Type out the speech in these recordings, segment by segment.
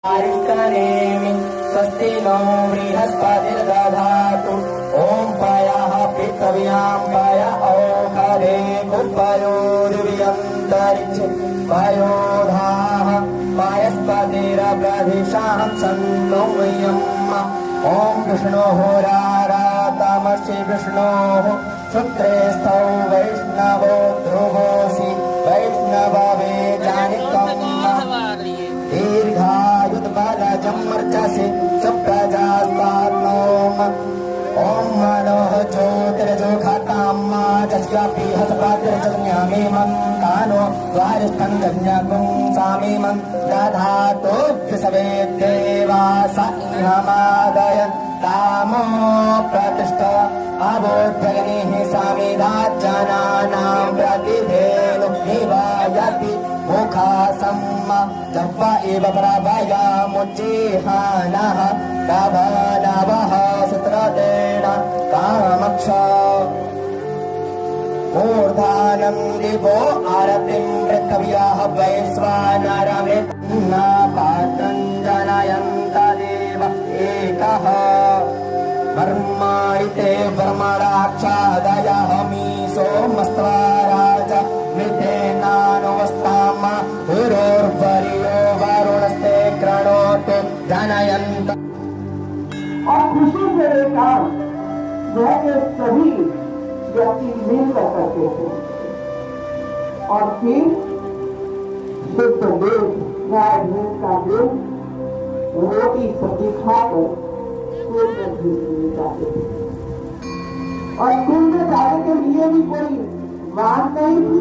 करेमि स्वस्ति नो बृहस्पतिर्दधातु ॐ पयः पृथिव्यां पय औषधे कुपयोर्व्यन्तरिक्षे पयोधाः पयस्पतिरप्रधिशां सन्नो यम् ॐ विष्णोः रारातमसि विष्णोः शुक्रे स्थौ वैष्णवो ध्रुवोऽसि वैष्णवे जानितम् दीर्घायुर्बलजमर्चसि सुप्रजास्तात्मोम ॐ मनोः ज्योतिर्जोखाताम्मा जस्यापि हसपातिर्जन्यामेमं कानो द्वारिष्ठं सामेमं दधातु विसवेद्देवा स इहमादय तामो प्रतिष्ठ अबोध्यगनिः सामिधाज्जनानां प्रतिधेनु निवायति मुखासम्मा जप्पा एव प्रभयामुज्जिहानः प्रभनवः सुत्रतेन कामक्ष ऊर्धानं दिवो आरतिं पृथिव्याः वैश्वानरमिन्न पात्रं जनयन्त देव एकः वर्मायिते वर्मराक्षादयः मीसोमस्त्वाराज मिथेनानुवस्ताम गुरोर्वर्यो वरुणस्ते क्रणोतु जनयन्त। और खुशी से एक काम जो कि सभी व्यक्ति मिलकर करते थे और फिर शुद्ध देव गाय भैंस का दूध रोटी सब्जी खाकर स्कूल में भेजने जाते थे और स्कूल में जाने के लिए भी कोई मान नहीं थी।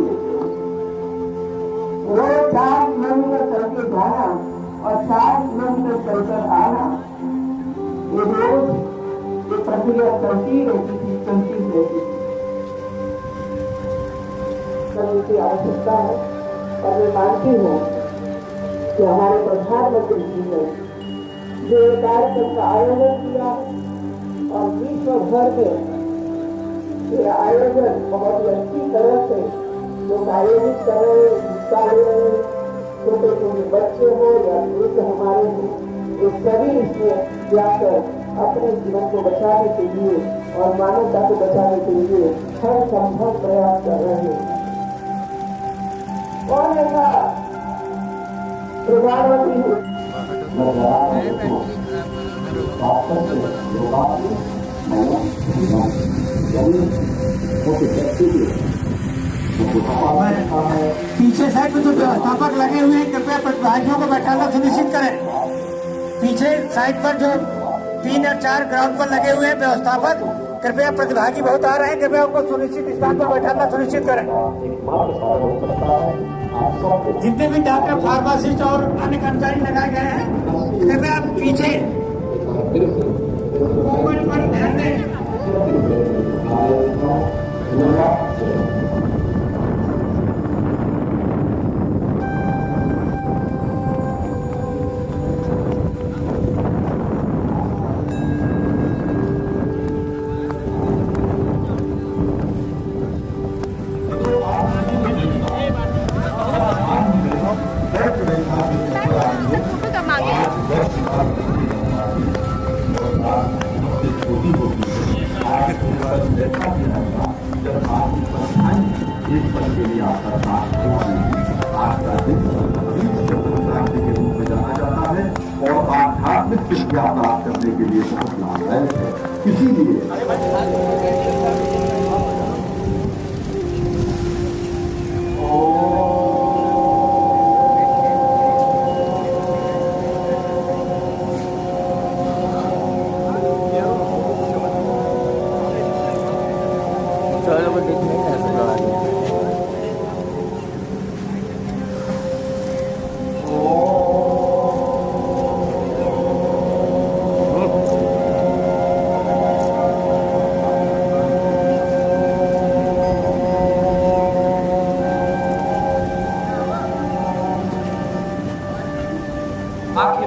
रोज 4 किलोमीटर चल के जाना और 4 किलोमीटर चलकर आना, ये रोज ये प्रक्रिया चलती रहती थी। की आवश्यकता है और मैं मानती हूँ कि हमारे प्रधानमंत्री जी ने जो कार्यक्रम का आयोजन किया और विश्व भर में ये आयोजन बहुत ही अच्छी तरह से लोग आयोजित कर रहे हैं, हिस्सा ले रहे हैं, छोटे छोटे बच्चे हो या वृद्ध हमारे हो, ये सभी इसमें जाकर अपने जीवन को बचाने के लिए और मानवता को बचाने के लिए हर संभव प्रयास कर रहे हैं। और ऐसा प्रधानमंत्री पीछे साइड में जो व्यवस्थापक लगे हुए हैं, कृपया प्रतिभागियों को बैठाना सुनिश्चित करें। पीछे साइड पर जो 3 या 4 ग्राउंड पर लगे हुए हैं व्यवस्थापक, कृपया प्रतिभागी बहुत आ रहे हैं, कृपया उनको सुनिश्चित स्थान पर बैठाना सुनिश्चित करें। जितने भी डॉक्टर, फार्मासिस्ट और अन्य कर्मचारी लगाए गए हैं, कृपया पीछे मोबाइल पर ध्यान दें। और आध्यात्मिक शिक्षा प्राप्त करने के लिए बहुत लाभदायक है। इसीलिए आंखें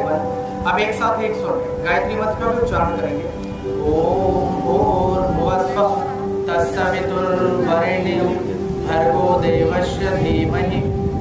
बंद। अब एक साथ एक स्वर में गायत्री मंत्र का भी उच्चारण करेंगे। ओम भूर्भुवस्वः तत्सवितुर्वरेण्यं भर्गो देवस्य धीमहि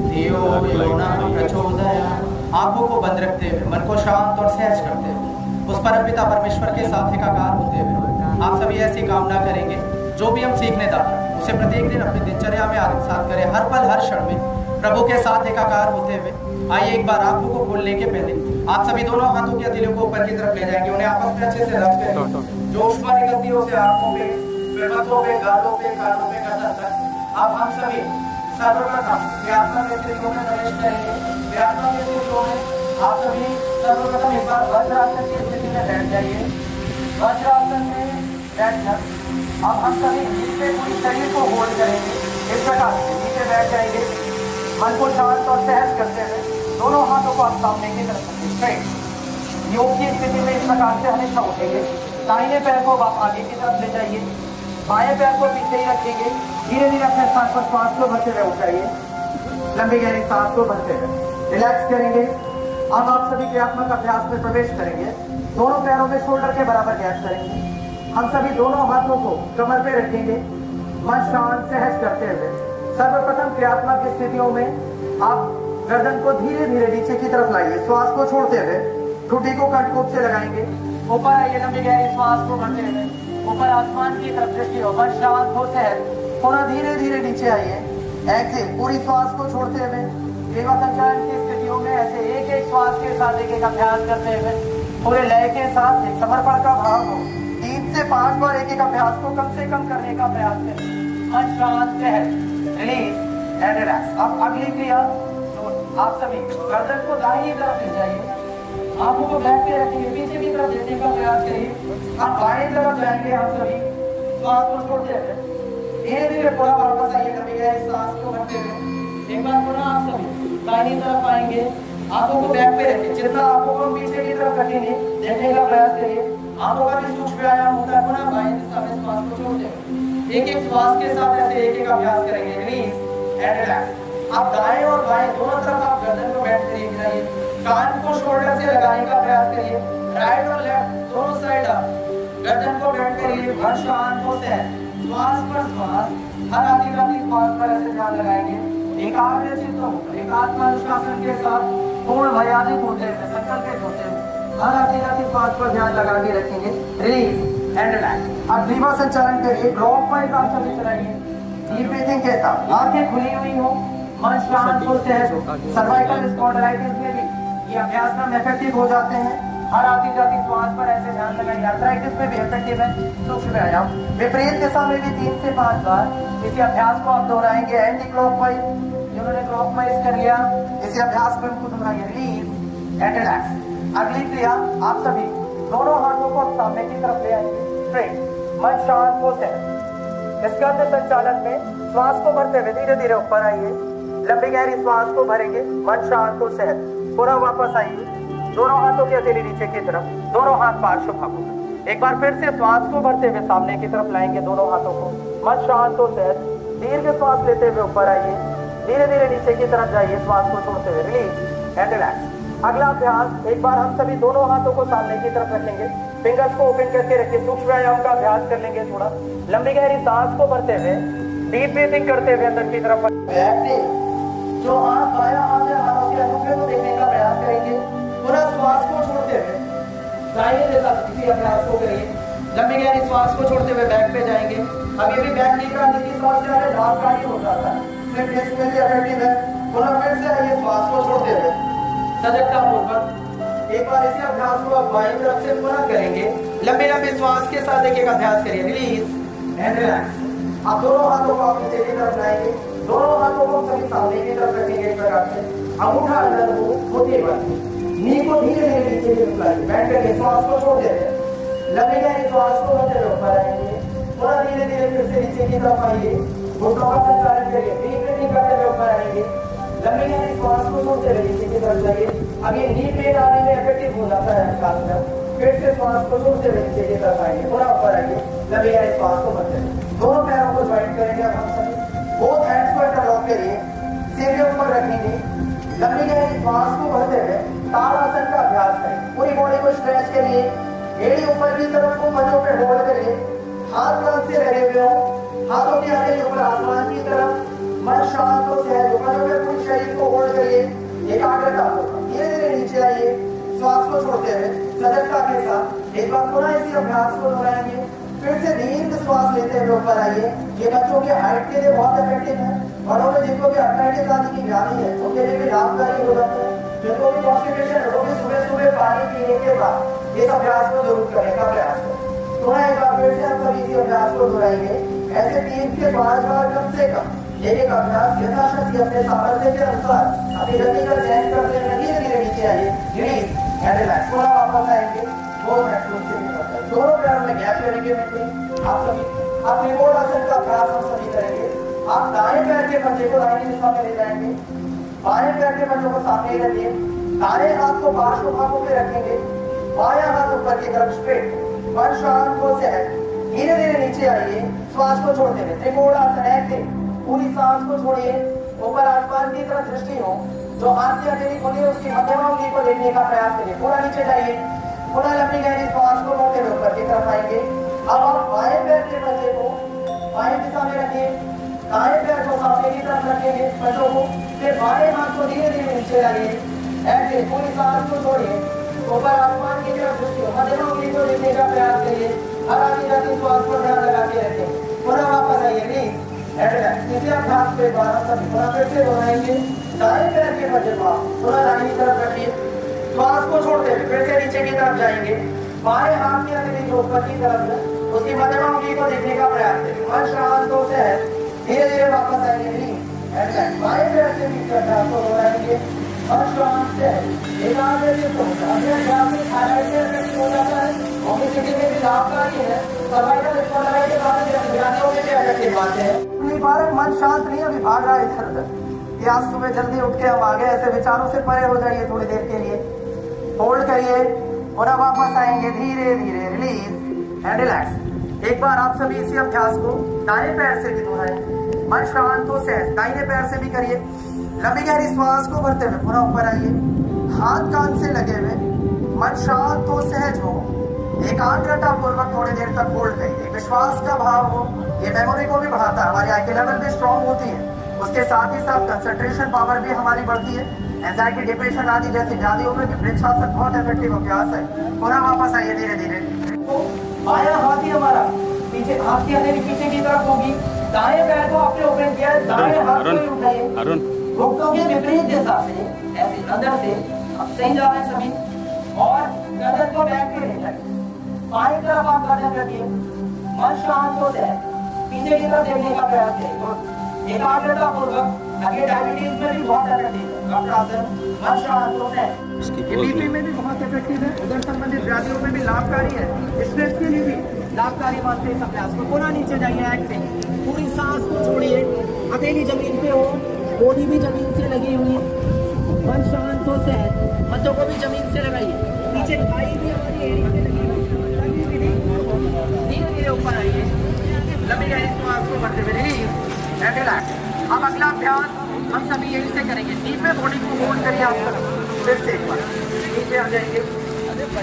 धियो यो नः प्रचोदयात्। आंखों को बंद रखते हुए मन को शांत और सहज करते हुए उस परमपिता परमेश्वर के साथ एकाकार होते हुए आप सभी ऐसी कामना करेंगे, जो भी हम सीखने जाते हैं उसे प्रत्येक दिन अपनी दिनचर्या में आत्मसात करें, हर पल हर क्षण में प्रभु के साथ एकाकार होते हुए। आइए एक बार आंखों को खोलने के पहले आप सभी दोनों हाथों की हथेलियों को ऊपर की तरफ ले जाएंगे, उन्हें आपस में अच्छे से रब करेंगे। जो ऊष्मा निकलती है उसे आंखों पे, हाथों पे, गालों पे, कानों पे, गर्दन तक। अब हम सभी सर्वप्रथम क्रियात्मक स्थितियों में प्रवेश करेंगे। क्रियात्मक स्थितियों में आप सभी सर्वप्रथम एक बार वज्रासन की स्थिति में बैठ जाइए। वज्रासन में बैठकर अब हम सभी नीचे पूरी शरीर को होल्ड करेंगे। इस प्रकार से नीचे बैठ जाएंगे, मन को शांत और सहज करते हुए दोनों हाथों को आप सामने की तरफ स्ट्रेट योग की स्थिति में इस प्रकार से हमेशा उठेंगे। दाहिने पैर को आप आगे की तरफ ले जाइए, बाएं पैर को पीछे ही रखेंगे। धीरे धीरे अपने स्थान पर श्वास को भरते हुए उठाइए, लंबी गहरी सांस को भरते हुए रिलैक्स करेंगे। अब आप सभी क्रियात्मक अभ्यास में प्रवेश करेंगे। दोनों पैरों में शोल्डर के बराबर गैप करेंगे। हम सभी दोनों हाथों को कमर पे रखेंगे, मन शांत सहज करते हुए सर्वप्रथम क्रियात्मक स्थितियों में आप गर्दन को धीरे धीरे नीचे की तरफ लाइए। श्वास को छोड़ते हुए ठुड्डी को कंठकोप से लगाएंगे। ऊपर आइए, लंबी गहरी श्वास को भरते हुए ऊपर आसमान की तरफ दृष्टि हो, मन शांत हो सहज। थोड़ा धीरे धीरे नीचे आइए। एक्सेल, पूरी श्वास को छोड़ते हुए सेवा संचालन की स्थितियों में ऐसे एक एक श्वास के साथ एक एक अभ्यास करते हुए पूरे लय के साथ एक समर्पण का भाव हो। 3 से 5 बार एक एक अभ्यास को कम से कम करने का प्रयास करें। मन शांत सहज, रिलीज एंड रिलैक्स। अब अगली क्रिया आप सभी गर्दन को दाहिनी तरफ ले जाइए, आंखों को बैक पे रखेंगे, पीछे की तरफ देखने का प्रयास करिए। आप बाएं तरफ जाएंगे, आप सभी श्वास को छोड़ते हुए धीरे धीरे पूरा वापस आइए, लंबी गहरी सांस को भरते हुए एक बार पुनः आप सभी दाहिनी तरफ आएंगे, आंखों को बैक पे रखें। जितना आंखों को पीछे की तरफ रखेंगे देखने का प्रयास करिए। आंखों का भी सूक्ष्म व्यायाम होता है। पुनः बाएं दिशा में श्वास को छोड़ते हुए एक एक श्वास के साथ ऐसे एक एक अभ्यास करेंगे, रिलीज एंड रिलैक्स। आप दाएं और बाएं दोनों तरफ आप गर्दन को बैठ करिए, गिराइए, कान को शोल्डर से लगाने का प्रयास करिए। राइट और लेफ्ट दोनों साइड आप गर्दन को बैठ करिए, मन शांत होते हैं। श्वास पर श्वास, हर आधी राती श्वास पर ऐसे ध्यान लगाएंगे। एकाग्र चित्त होकर एकात्म अनुशासन के साथ पूर्ण मर्यादित होते हुए संकल्पित होते हुए हर आधी राती श्वास पर ध्यान लगा के रखेंगे, रिलीज एंड रिलैक्स। अब धीमा संचालन करिए, क्लॉकवाइज आप सभी चलाइए डीप ब्रीथिंग के साथ। आंखें खुली हुई हो, मन शांत हो सहज हो। सर्वाइकल स्पॉन्डिलाइटिस में भी ये अभ्यास में इफेक्टिव हो जाते हैं। हर आती जाती श्वास पर ऐसे ध्यान लगाइए। आर्थराइटिस में भी इफेक्टिव है सूक्ष्म व्यायाम। विपरीत दिशा में भी 3 से 5 बार इसी अभ्यास को आप दोहराएंगे। एंटी क्लॉकवाइज, जिन्होंने क्लॉकवाइज कर लिया, इसी अभ्यास को इनको दोहराइए, रिलीज एंड रिलैक्स। अगली क्रिया आप सभी दोनों हाथों को सामने की तरफ ले आएंगे, स्ट्रेट, मन शांत हो सहज। इस गद्य संचालन में श्वास को भरते हुए धीरे धीरे ऊपर आइए, लंबी गहरी श्वास को भरेंगे, मन शांत हो सहज। पूरा वापस आइए, दोनों हाथों की हथेली नीचे की तरफ, दोनों हाथ पार्श्व भागों में। एक बार फिर से श्वास को भरते हुए सामने की तरफ लाएंगे दोनों हाथों को, मन शांत हो सहज। दीर्घ श्वास लेते हुए ऊपर आइए, धीरे धीरे नीचे की तरफ जाइए, श्वास को छोड़ते हुए रिलीज एंड रिलैक्स। अगला अभ्यास, एक बार हम सभी दोनों हाथों को सामने की तरफ रखेंगे, फिंगर्स को ओपन करके रखिए, सूक्ष्म व्यायाम का अभ्यास कर लेंगे। थोड़ा लंबी गहरी सांस को भरते हुए डीप ब्रीथिंग करते हुए अंदर की तरफ जो हाथ बायां हाथ है, हाथों के अंगूठे को देखने का प्रयास करेंगे। पूरा श्वास को छोड़ते हुए दाहिने दिशा इसी अभ्यास को करिए। लंबी गहरी श्वास को छोड़ते हुए बैक पे जाएंगे। अब ये भी बैक नी का जिसकी समस्या है लाभकारी हो जाता है, सिर्फ इसमें भी इफेक्टिव है। पुनः फिर से आइए, श्वास को छोड़ते हुए सजगता पूर्वक एक बार इसी अभ्यास को आप बाईं तरफ से पुनः करेंगे। लंबी लंबी श्वास के साथ एक एक अभ्यास करिए, रिलीज एंड रिलैक्स। आप दोनों हाथों को आप नीचे की तरफ लाएंगे, दोनों हाथों को सभी सामने की तरफ रखेंगे। एक प्रकार से अंगूठा अंदर हो, होते हुए नी को धीरे धीरे नीचे की तरफ लाएंगे, बैठ करके श्वास को छोड़ देते हैं। लंबी गहरी श्वास को भरते हुए ऊपर आएंगे, थोड़ा धीरे धीरे फिर से नीचे की तरफ आइए, घुटनों का संचालन करिए, डीप ब्रीथिंग करते हुए ऊपर आएंगे। लंबी गहरी श्वास को छोड़ते हुए नीचे की तरफ जाइए। अब ये नी पेन आने में इफेक्टिव हो जाता है खासकर। फिर से श्वास को छोड़ते हुए नीचे की तरफ आएंगे, थोड़ा ऊपर आइए, लंबी गहरी श्वास को भरते हुए दोनों पैरों को ज्वाइन करेंगे। अब हम सभी बोथ हैंड्स को इंटरलॉक करिए, सीधे ऊपर रखेंगे, लंबी गहरी श्वास को भरते हुए ताड़ासन का अभ्यास करें। पूरी बॉडी को स्ट्रेच करिए, एड़ी ऊपर की तरफ को पंजों पे होल्ड करिए, हाथ कांध से लगे हुए हो, हाथों की हथेली ऊपर आसमान की तरफ, मन शांत हो सहज। पंजों पे पूरे शरीर को होल्ड करिए, एकाग्रता धीरे धीरे नीचे आइए, श्वास को छोड़ते हुए सजगता के साथ एक बार पुनः इसी अभ्यास को दोहराएंगे। फिर से दीर्घ श्वास लेते हुए ऊपर आइए। ये बच्चों के हाइट के लिए बहुत इफेक्टिव है। बड़ों में जिनको भी अर्थराइटिस आदि की बीमारी है उनके लिए भी लाभकारी हो जाता है। जिनको भी कॉन्स्टिपेशन है वो भी सुबह सुबह पानी पीने के बाद इस अभ्यास को जरूर करने का प्रयास करें। थोड़ा एक बार फिर से हम सभी इसी अभ्यास को दोहराएंगे। ऐसे 3 से 5 बार कम से कम एक अभ्यास यथाशक्ति अपने सामर्थ्य के अनुसार अपनी गति का चयन करते हुए धीरे धीरे नीचे आइए। Release and relax. थोड़ा वापस आएंगे। 2 मिनट दोनों पैरों में गैप करेंगे। आप सभी अपने गोल आसन का अभ्यास हम सभी करेंगे। आप दाएं पैर के पंजे को दाहिनी दिशा में ले जाएंगे, बाएं पैर के पंजों को सामने रखिए, दाएं हाथ को पार्श्व भागों पे रखेंगे, बायां हाथ ऊपर की तरफ स्ट्रेट, मन शांत हो सहज। धीरे धीरे नीचे आइए, श्वास को छोड़ते हुए त्रिकोणासन ऐसे पूरी सांस को छोड़िए। ऊपर आसमान की तरफ दृष्टि हो, जो हाथ की हथेली खुली है उसकी मध्यमा उंगली को देखने का प्रयास करिए। पूरा नीचे जाइए, पुनः लंबी गहरी श्वास को लेते हुए ऊपर की तरफ आएंगे। अब आप बाएं पैर के पंजे को बाएं दिशा में रखिए, दाएं पैर को सामने की तरफ रखेंगे पंजों को, फिर बाएं हाथ को धीरे धीरे नीचे लाइए। ऐसे पूरी सांस को छोड़िए, ऊपर आसमान की तरफ दृष्टि हो, मध्यमा उंगली को देखने का प्रयास करिए। हर आधी जाती श्वास पर ध्यान लगा के रखें। पुनः वापस आइए। Release and relax. इसी अभ्यास के बाद सभी पुनः फिर से दोहराएंगे। दाएं पैर के पंजे को पुनः दाहिनी तरफ रखिए, श्वास को छोड़ते हुए फिर से नीचे की तरफ जाएंगे। बाएं हाथ की हथेली जो ऊपर की तरफ है उसकी मध्यमा उंगली को देखने का प्रयास करें। मन शांत हो से धीरे धीरे वापस आएंगे। बाएं पैर से नीचे अभ्यास को दोहराएंगे। मन शांत से एकाग्र चित्त होकर अपने अभ्यास में थायराइड हो जाता है। ओबेसिटी में भी लाभकारी है। सर्वाइकल स्पॉन्डिलाइटिस के बाद बीमारियों में भी इफेक्टिव आते हैं। बार मन शांत नहीं अभी भाग रहा है इधर उधर कि आज सुबह जल्दी उठ के हम आ गए, ऐसे विचारों से परे हो जाइए थोड़ी देर के लिए। होल्ड करिए, और वापस आएंगे धीरे धीरे। Release and relax. एक बार आप सभी इसी अभ्यास को दाएं पैर से भी दोहराएं। मन शांत हो सहज दाहिने पैर से भी करिए। लंबी गहरी श्वास को भरते हुए पुनः ऊपर आइए, हाथ कान से लगे हुए, मन शांत हो सहज हो, एकाग्रता पूर्वक थोड़ी देर तक होल्ड करिए। विश्वास का भाव हो, ये मेमोरी को भी बढ़ाता है, हमारी आईक्यू लेवल भी स्ट्रॉन्ग होती है। उसके साथ ही साथ कंसंट्रेशन पावर भी हमारी बढ़ती है। एंजाइटी डिप्रेशन आदि जैसी व्याधियों में भी वृक्षासन बहुत इफेक्टिव अभ्यास है। पुनः वापस आइए धीरे धीरे। तो बायां हाथ ही हमारा पीछे, हाथ की हथेली पीछे की तरफ होगी। दाएं पैर को आपने ओपन किया है, दाएं हाथ को ही उठाइए। घुटनों के विपरीत दिशा से ऐसे अंदर से अब सही जा रहे हैं सभी, और गर्दन को बैक पे ले जाइए। बाएं तरफ आप गर्दन रखिए, मन शांत हो जाए, पीछे की तरफ देखने का प्रयास करिए। एकाग्रता पूर्वक आगे डायबिटीज में भी बहुत इफेक्टिव है मन शांत हो जाए। बीपी में भी बहुत इफेक्टिव है, उधर संबंधित व्याधियों में भी लाभकारी है, स्ट्रेस के लिए भी लाभकारी मानते हैं इस अभ्यास को। पुनः नीचे जाइए, ऐसे पूरी सांस को छोड़िए, हथेली जमीन पे हो, बॉडी भी जमीन से लगी हुई, मन शांत हो सहज, हाथों को भी जमीन से लगाइए। नीचे खाई भी हमारी एड़ी से लगी हुई, धीरे धीरे ऊपर आइए। लंबी गहरी श्वास को भरते हुए रिलीज एंड रिलैक्स। अब अगला अभ्यास हम सभी यही से करेंगे। डीप में बॉडी को होल्ड करिए। आप फिर से एक बार नीचे आ जाएंगे,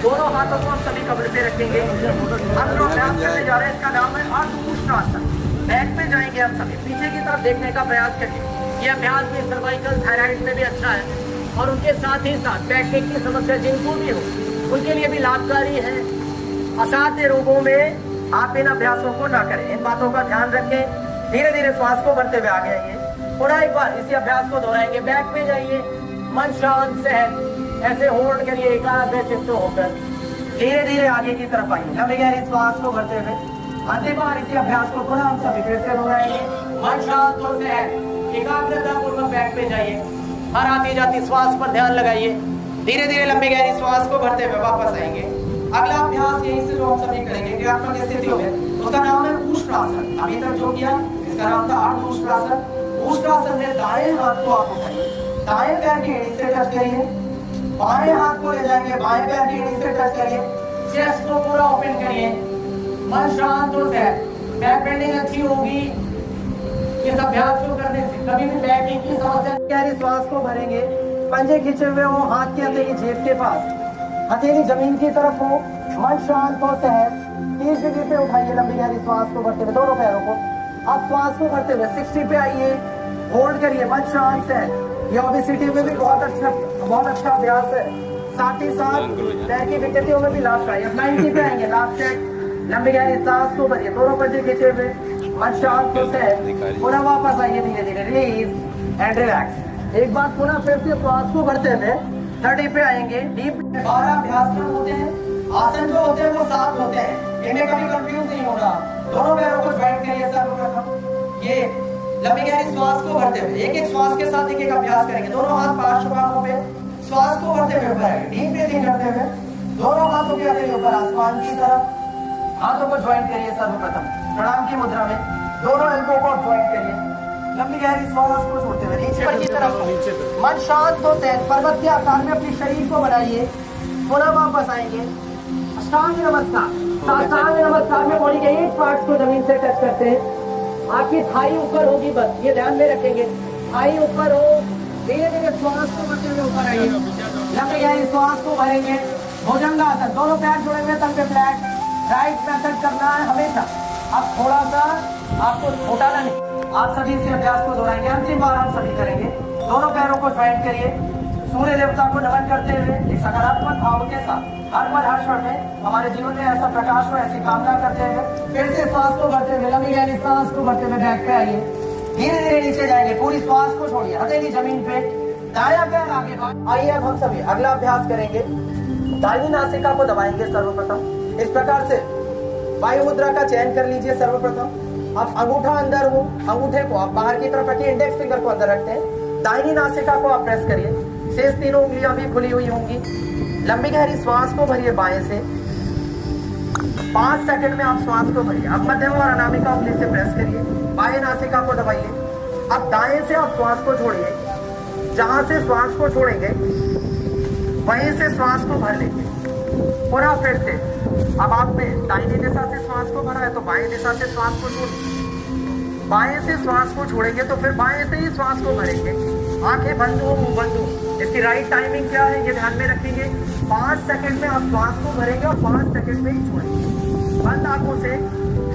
दोनों हाथों को हम सभी कमर पे रखेंगे। हम जो अभ्यास करने जा रहे हैं इसका नाम है अर्धउष्णासन। बैक में जाएंगे हम सभी, पीछे की तरफ देखने का प्रयास करिए। ये अभ्यास भी सर्वाइकल थायराइड में भी अच्छा है, और उनके साथ ही साथ बैक पेन की समस्या जिनको भी हो उनके लिए भी लाभकारी है। असाध्य रोगों में आप इन अभ्यासों को ना करें, इन बातों का ध्यान रखें। धीरे धीरे श्वास को भरते हुए आगे आइए। पुनः एक बार इसी अभ्यास को दोहराएंगे। बैक में जाइए, मन शांत सहज ऐसे होल्ड करिए, एकाग्र चित्त होकर धीरे धीरे आगे की तरफ आइए। लंबी गहरी श्वास को भरते हुए अंतिम बार इसी अभ्यास को पुनः हम सभी फिर से दोहराएंगे। मन शांत हो सहज एकाग्रता पूर्वक बैक पे जाइए, हर आती जाती श्वास पर ध्यान लगाइए। धीरे धीरे लंबी गहरी श्वास को भरते हुए वापस आएंगे। अगला अभ्यास यहीं से जो हम सभी करेंगे क्रियात्मक स्थितियों में, उसका नाम है उष्ट्रासन। अभी तक जो किया इसका नाम था अर्धउष्ट्रासन। उष्ट्रासन में दाएं हाथ को आप उठाइए, दाएं पैर की एड़ी से टच करिए, बाएं हाथ को ले जाएंगे, बाएं पैर की एड़ी से टच करिए, चेस्ट को पूरा ओपन करिए, मन शांत हो जाए, बैक बेंडिंग अच्छी होगी। इस अभ्यास को करने से कभी भी बैक की समस्या, गहरी श्वास को भरेंगे, पंजे खींचे हुए हो, हाथ की हथेली जेब के पास, हथेली जमीन की तरफ हो, मन शांत हो सहज, 30 डिग्री पे उठाइए लंबी गहरी श्वास को भरते हुए दोनों पैरों को। अब श्वास को भरते हुए 60 पे आइए, होल्ड करिए, मन शांत है। ये ओबेसिटी में भी बहुत अच्छा अभ्यास है। साथ ही साथ पैर की विकृतियों में भी लाभकारी। अब 90 पे आएंगे, लास्ट सेट, लंबी गहरी सांस को भरिए, दोनों पंजे खींचे हुए, मन शांत होते हैं, पुनः वापस आइए धीरे धीरे, रिलीज एंड रिलैक्स। एक बार पुनः फिर से श्वास को भरते हुए 30 पे आएंगे, डीप 12 अभ्यास होते हैं। आसन जो होते हैं वो 7 होते हैं, इनमें कभी कंफ्यूज नहीं होना। दोनों पैरों को ज्वाइन करिए सर्वप्रथम, ये लंबी गहरी श्वास को भरते हुए एक एक श्वास के साथ एक एक अभ्यास करेंगे। दोनों हाथ पार्श्वबाहों पे, श्वास को भरते हुए ऊपर आएंगे, डीप ब्रीथिंग करते हुए दोनों हाथों के आगे ऊपर आसमान की तरफ, हाथों को ज्वाइन करिए सर्वप्रथम प्रणाम की मुद्रा में, दोनों एल्बो को ज्वाइन करिए, लंबी गहरी श्वास को छोड़ते हुए नीचे की तरफ, मन शांत होते हैं, पर्वत के आकार में अपने शरीर को बनाइए, पुनः वापस आएंगे। अष्टांग नमस्कार, साष्टांग नमस्कार में बॉडी के 8 पार्ट्स को जमीन से टच करते हैं, आपकी थाई ऊपर होगी, बस ये ध्यान में रखेंगे, थाई ऊपर हो, धीरे धीरे श्वास को भरते हुए ऊपर आइए, लंबी गहरी श्वास को भरेंगे, भुजंगासन, दोनों पैर जुड़े हुए तल पे फ्लैट, राइट मेथड करना है हमेशा। अब थोड़ा सा आपको घोटाला नहीं, आप सभी से अभ्यास को दोहराएंगे, अंतिम बार हम सभी करेंगे, दोनों पैरों को ज्वाइन करिए, सूर्य देवता को नमन करते हुए एक सकारात्मक भाव के साथ हर पल हर क्षण में हमारे जीवन में ऐसा प्रकाश हो, ऐसी कामना करते हुए फिर से श्वास को भरते हुए लंबी गहरी सांस को भरते हुए बैक पे आइए, धीरे धीरे नीचे जाएंगे, पूरी श्वास को छोड़िए, हथेली जमीन पे, दायां पैर आगे बढ़। आइए अब हम सभी अगला अभ्यास करेंगे, दाहिनी नासिका को दबाएंगे सर्वप्रथम। इस प्रकार से वायु मुद्रा का चयन कर लीजिए सर्वप्रथम। आप अंगूठा अंदर हो, अंगूठे को आप बाहर की तरफ रखिए, इंडेक्स फिंगर को अंदर रखते हैं, दाहिनी नासिका को आप प्रेस करिए, शेष तीनों उंगलियां भी खुली हुई होंगी, लंबी गहरी श्वास को भरिए बाएं से, 5 सेकंड में आप श्वास को भरिए। अब मध्यम और अनामिका उंगली से प्रेस करिए, बाएं नासिका को दबाइए, अब दाएं से आप श्वास को छोड़िए, जहां से श्वास को छोड़ेंगे वहीं से श्वास को भर लेंगे, पुनः फिर से। अब आपने दाहिनी दिशा से श्वास को भरा है तो बाएं दिशा से श्वास को छोड़िए, बाएं से श्वास को छोड़ेंगे तो फिर बाएं से ही श्वास को भरेंगे, आंखें बंद हो, मुंह बंद हो। इसकी राइट टाइमिंग क्या है ये ध्यान में रखेंगे, 5 सेकंड में आप श्वास को भरेंगे और 5 सेकंड में ही छोड़ेंगे, बंद आंखों से।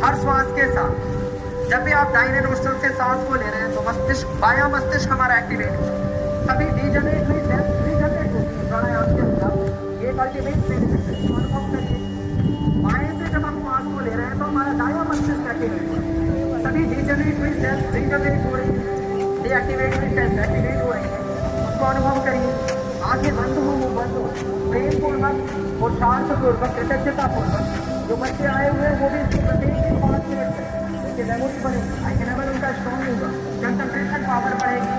हर श्वास के साथ जब भी आप दाहिने नोस्ट्रल से सांस को ले रहे हैं तो मस्तिष्क, बायां मस्तिष्क हमारा एक्टिवेट होता है, सभी डीजनरेट हुई रीजनरेट होती है प्राणायाम के अंदर, ये अल्टीमेट अनुभव करिए। बाएं से जब हम श्वास को ले रहे हैं तो हमारा दायां मस्तिष्क एक्टिवेट होता है, सभी डीजनरेट हुई सेल्स रीजनरेट हो रही है, डीएक्टिवेट हुई सेल्स एक्टिवेट हो रही है, उसको अनुभव करिए। आंखें बंद हो, मुंह बंद हो, प्रेम पूर्वक और शांत पूर्वक, कृतज्ञता पूर्वक। जो बच्चे आए हुए हैं वो भी इसको प्रत्येक दिन 5 मिनट करें, इसकी मेमोरी बढ़ेगी, आईक्यू लेवल उनका स्ट्रॉन्ग होगा, कंसंट्रेशन पावर बढ़ेगी,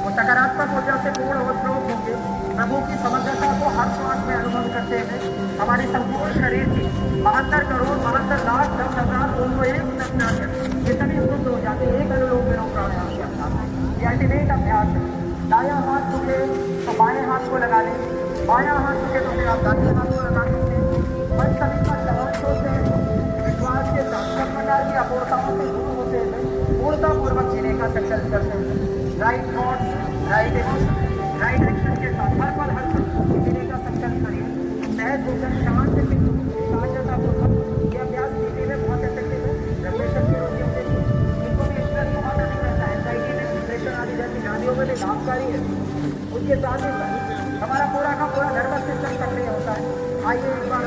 वो सकारात्मक ऊर्जा से पूर्ण ओवरफ्लो होंगे, प्रभु की समग्रता को हर श्वास में अनुभव करते हुए हमारे संपूर्ण शरीर की 72 करोड़ 72 लाख 10,000 दोनों एक ये सभी शुद्ध हो जाते हैं एक अनुलोम विलोम प्राणायाम के अभ्यास। ये अल्टीमेट अभ्यास है। दायां हाथ झुके तो बाएं हाथ को लगा लें, बायां हाथ झुके तो फिर आप दाहिने हाथ को लगा सकते हैं। मन सभी का शांत होते हैं, विश्वास के साथ सब प्रकार की अपूर्णताओं से दूर होते हैं, पूर्णतापूर्वक जीने का संकल्प करते हैं। Right thoughts, right emotion, right action के साथ हर पल हर पल जीने का संकल्प करिए। सहज भोजन, शांत से शांततापूर्वक ये अभ्यास जीने में बहुत इफेक्टिव है। डिप्रेशन के रोगियों के लिए इन्फॉर्मेशनल बहुत अधिक रहता है, एंजाइटी में, डिप्रेशन आदि जैसी बीमारियों में भी लाभकारी है। उसके साथ ही हमारा पूरा का पूरा नर्वस सिस्टम सक्रिय होता है। आइए एक बार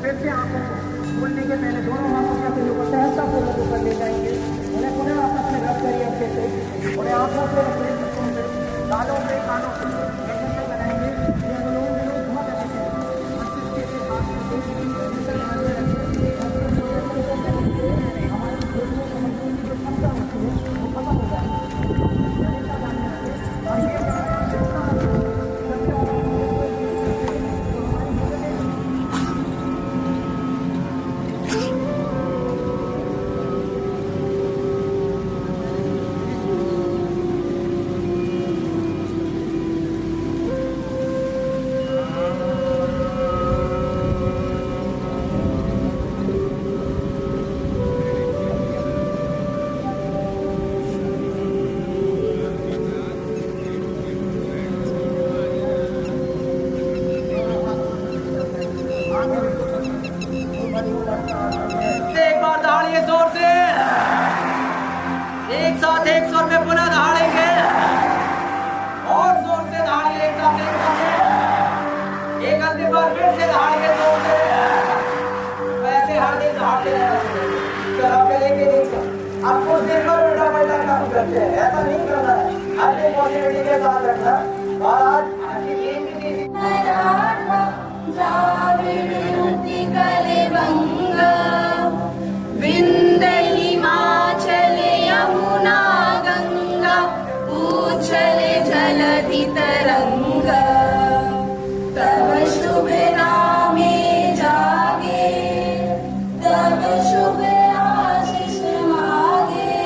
फिर से आंखों को खोलने के पहले दोनों हाथों के अपने ऊपर सहजतापूर्वक ऊपर ले जाएंगे, उन्हें पुनः आप अपने रब करिए अच्छे से, उन्हें आंखों से अपने गालों पे कानों पे बनाएंगे। ये अनुलोम विलोम बहुत अच्छे से मस्तिष्क के साथ हमारे दोनों समझने की जो क्षमता होती है वो खत्म हो जाती है। और ये एक बार दहाड़िए जोर से, एक साथ एक स्वर में पुनः दहाड़ेंगे और जोर से दहाड़िए एक साथ एक स्वर में। सकते हैं, ऐसा नहीं करना है। हर एक पॉजिटिविटी के साथ रखना। और आज की टीम की विंध्य हिमाचल यमुना गंगा उच्छल जलधि तरंगा तब शुभ नामे जागे तब शुभ आशीष मागे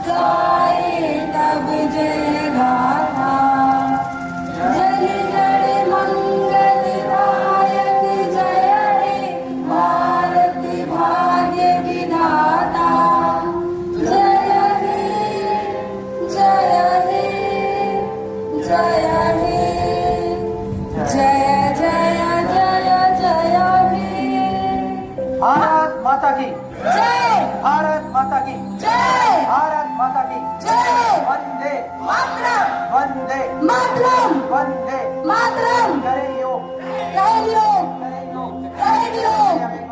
गाए तब जय गाथा जन जन मंगलदायक जय हे भारत भाग्य विधाता जय हे जय हे जय हे जय जय जय जय हे भारत माता की जय भारत माता की जय भारत माता की जय वंदे मातरम वंदे मातरम वंदे मातरम करे योग कहियो